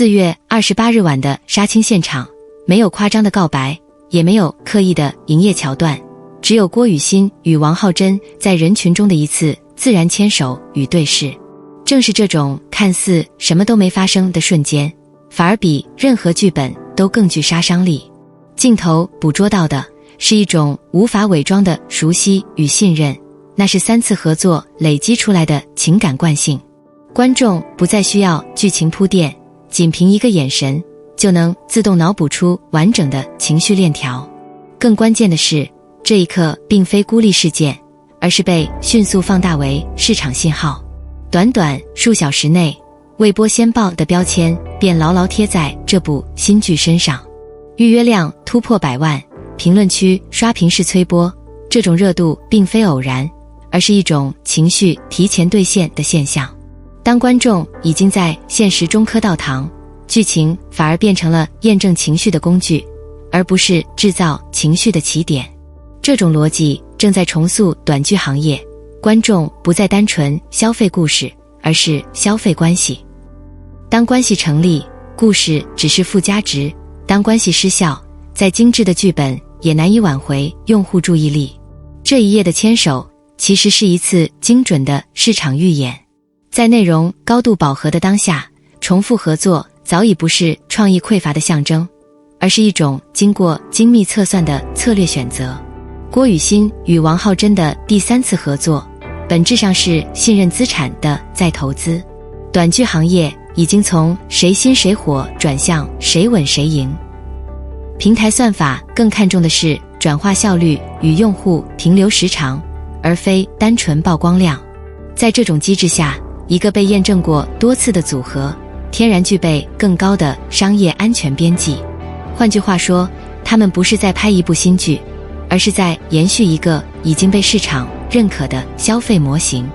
4月28日晚的杀青现场，没有夸张的告白，也没有刻意的营业桥段，只有郭雨欣与王浩真在人群中的一次自然牵手与对视。正是这种看似什么都没发生的瞬间，反而比任何剧本都更具杀伤力。镜头捕捉到的是一种无法伪装的熟悉与信任，那是3次合作累积出来的情感惯性。观众不再需要剧情铺垫，仅凭一个眼神就能自动脑补出完整的情绪链条。更关键的是，这一刻并非孤立事件，而是被迅速放大为市场信号。短短数小时内，未播先爆的标签便牢牢贴在这部新剧身上，预约量突破100万，评论区刷屏式催播。这种热度并非偶然，而是一种情绪提前兑现的现象。当观众已经在现实中磕到糖，剧情反而变成了验证情绪的工具，而不是制造情绪的起点。这种逻辑正在重塑短剧行业，观众不再单纯消费故事，而是消费关系。当关系成立，故事只是附加值；当关系失效，再精致的剧本也难以挽回用户注意力。这一夜的牵手其实是一次精准的市场预演。在内容高度饱和的当下，重复合作早已不是创意匮乏的象征，而是一种经过精密测算的策略选择。郭雨欣与王浩真的第3次合作，本质上是信任资产的再投资。短剧行业已经从谁新谁火转向谁稳谁赢。平台算法更看重的是转化效率与用户停留时长，而非单纯曝光量。在这种机制下，一个被验证过多次的组合，天然具备更高的商业安全边际。换句话说，他们不是在拍一部新剧，而是在延续一个已经被市场认可的消费模型。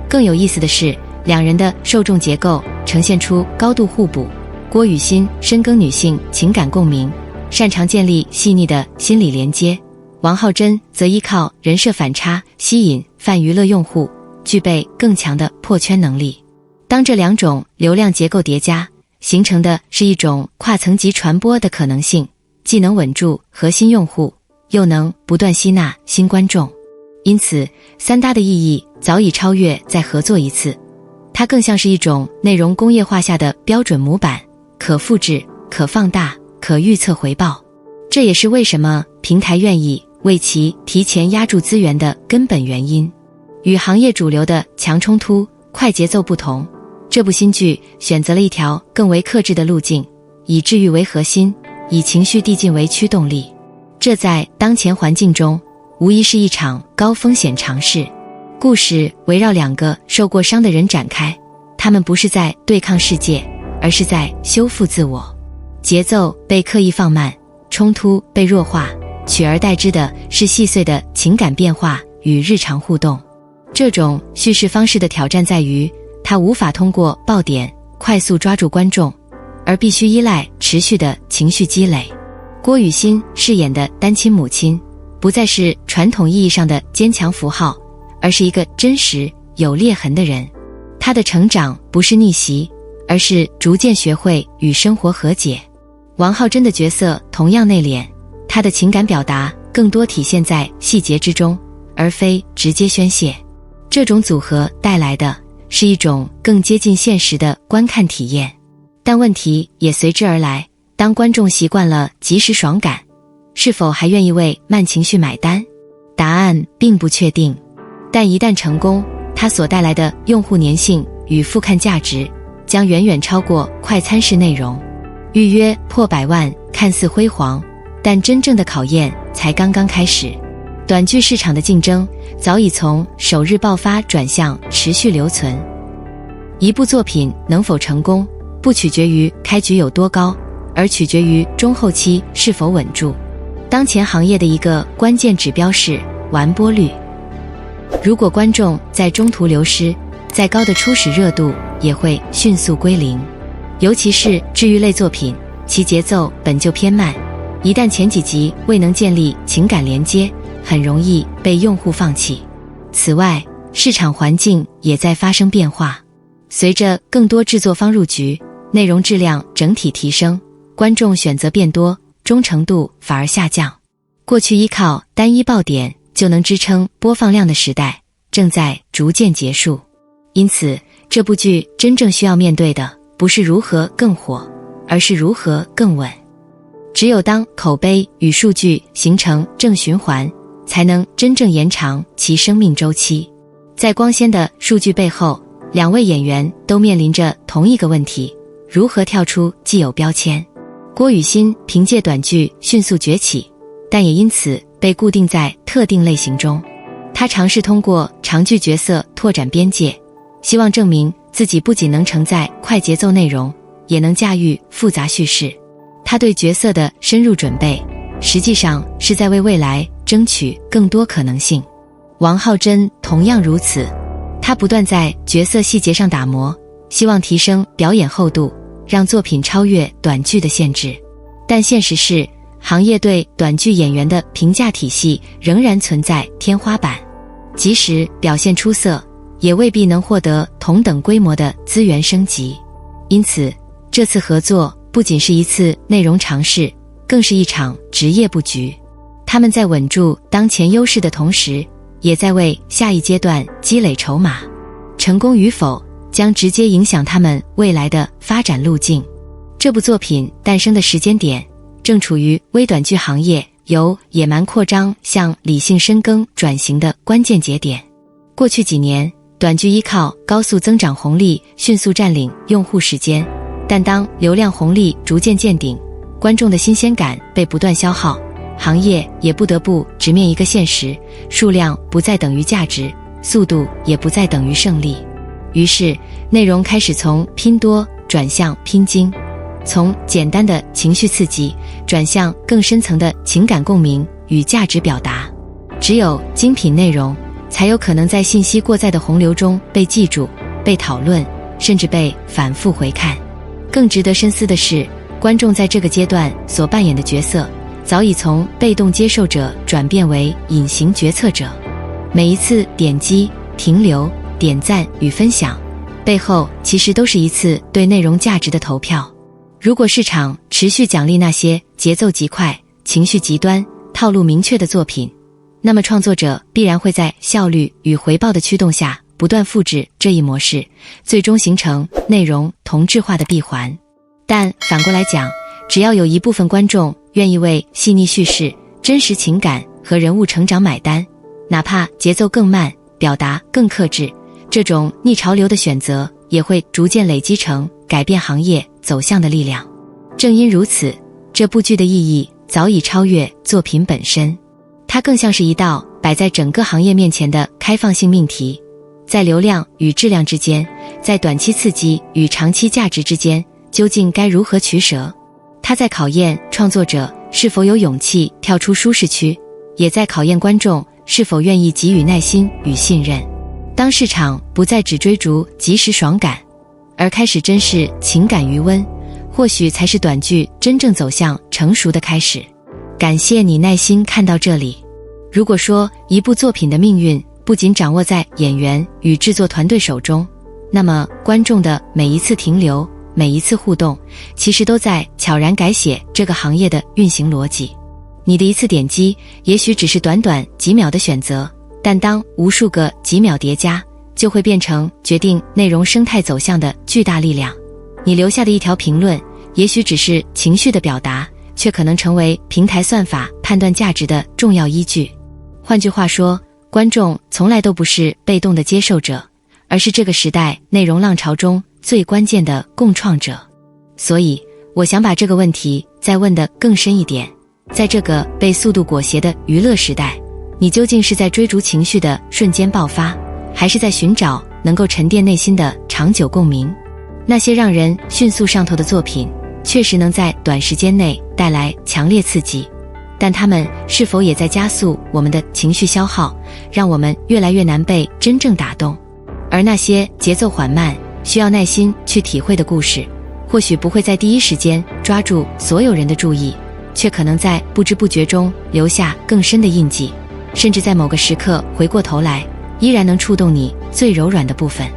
更有意思的是，两人的受众结构呈现出高度互补。郭雨欣深耕女性情感共鸣，擅长建立细腻的心理连接；王浩真则依靠人设反差吸引泛娱乐用户，具备更强的破圈能力。当这两种流量结构叠加，形成的是一种跨层级传播的可能性，既能稳住核心用户，又能不断吸纳新观众。因此三搭的意义早已超越再合作一次，它更像是一种内容工业化下的标准模板，可复制、可放大、可预测回报。这也是为什么平台愿意为其提前压住资源的根本原因。与行业主流的强冲突、快节奏不同，这部新剧选择了一条更为克制的路径，以治愈为核心，以情绪递进为驱动力。这在当前环境中无疑是一场高风险尝试。故事围绕两个受过伤的人展开，他们不是在对抗世界，而是在修复自我。节奏被刻意放慢，冲突被弱化，取而代之的是细碎的情感变化与日常互动。这种叙事方式的挑战在于，它无法通过爆点快速抓住观众，而必须依赖持续的情绪积累。郭雨欣饰演的单亲母亲，不再是传统意义上的坚强符号，而是一个真实有裂痕的人。她的成长不是逆袭，而是逐渐学会与生活和解。王浩真的角色同样内敛，他的情感表达更多体现在细节之中，而非直接宣泄。这种组合带来的是一种更接近现实的观看体验，但问题也随之而来。当观众习惯了即时爽感，是否还愿意为慢情绪买单？答案并不确定，但一旦成功，它所带来的用户粘性与复看价值将远远超过快餐式内容。预约破100万看似辉煌，但真正的考验才刚刚开始。短剧市场的竞争早已从首日爆发转向持续留存。一部作品能否成功，不取决于开局有多高，而取决于中后期是否稳住。当前行业的一个关键指标是完播率。如果观众在中途流失，再高的初始热度也会迅速归零。尤其是治愈类作品，其节奏本就偏慢，一旦前几集未能建立情感连接，很容易被用户放弃。此外，市场环境也在发生变化，随着更多制作方入局，内容质量整体提升，观众选择变多，忠诚度反而下降。过去依靠单一爆点就能支撑播放量的时代正在逐渐结束。因此，这部剧真正需要面对的不是如何更火，而是如何更稳。只有当口碑与数据形成正循环，才能真正延长其生命周期。在光鲜的数据背后，两位演员都面临着同一个问题：如何跳出既有标签。郭雨欣凭借短剧迅速崛起，但也因此被固定在特定类型中。他尝试通过长剧角色拓展边界，希望证明自己不仅能承载快节奏内容，也能驾驭复杂叙事。他对角色的深入准备，实际上是在为未来争取更多可能性。王浩真同样如此，他不断在角色细节上打磨，希望提升表演厚度，让作品超越短剧的限制。但现实是，行业对短剧演员的评价体系仍然存在天花板，即使表现出色，也未必能获得同等规模的资源升级。因此，这次合作不仅是一次内容尝试，更是一场职业布局。他们在稳住当前优势的同时，也在为下一阶段积累筹码。成功与否将直接影响他们未来的发展路径。这部作品诞生的时间点，正处于微短剧行业由野蛮扩张向理性深耕转型的关键节点。过去几年，短剧依靠高速增长红利迅速占领用户时间，但当流量红利逐渐见顶，观众的新鲜感被不断消耗，行业也不得不直面一个现实：数量不再等于价值，速度也不再等于胜利。于是，内容开始从拼多转向拼精，从简单的情绪刺激转向更深层的情感共鸣与价值表达。只有精品内容，才有可能在信息过载的洪流中被记住、被讨论，甚至被反复回看。更值得深思的是，观众在这个阶段所扮演的角色，早已从被动接受者转变为隐形决策者。每一次点击、停留、点赞与分享，背后其实都是一次对内容价值的投票。如果市场持续奖励那些节奏极快、情绪极端、套路明确的作品，那么创作者必然会在效率与回报的驱动下不断复制这一模式，最终形成内容同质化的闭环。但反过来讲，只要有一部分观众愿意为细腻叙事、真实情感和人物成长买单，哪怕节奏更慢，表达更克制，这种逆潮流的选择也会逐渐累积成改变行业走向的力量。正因如此，这部剧的意义早已超越作品本身，它更像是一道摆在整个行业面前的开放性命题。在流量与质量之间，在短期刺激与长期价值之间，究竟该如何取舍？它在考验创作者是否有勇气跳出舒适区，也在考验观众是否愿意给予耐心与信任。当市场不再只追逐即时爽感，而开始珍视情感余温，或许才是短剧真正走向成熟的开始。感谢你耐心看到这里。如果说一部作品的命运不仅掌握在演员与制作团队手中，那么观众的每一次停留、每一次互动，其实都在悄然改写这个行业的运行逻辑。你的一次点击，也许只是短短几秒的选择，但当无数个几秒叠加，就会变成决定内容生态走向的巨大力量。你留下的一条评论，也许只是情绪的表达，却可能成为平台算法判断价值的重要依据。换句话说，观众从来都不是被动的接受者，而是这个时代内容浪潮中最关键的共创者。所以，我想把这个问题再问得更深一点，在这个被速度裹挟的娱乐时代，你究竟是在追逐情绪的瞬间爆发，还是在寻找能够沉淀内心的长久共鸣？那些让人迅速上头的作品，确实能在短时间内带来强烈刺激，但它们是否也在加速我们的情绪消耗，让我们越来越难被真正打动？而那些节奏缓慢、需要耐心去体会的故事，或许不会在第一时间抓住所有人的注意，却可能在不知不觉中留下更深的印记，甚至在某个时刻回过头来，依然能触动你最柔软的部分。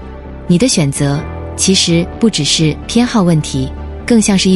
你的选择其实不只是偏好问题，更像是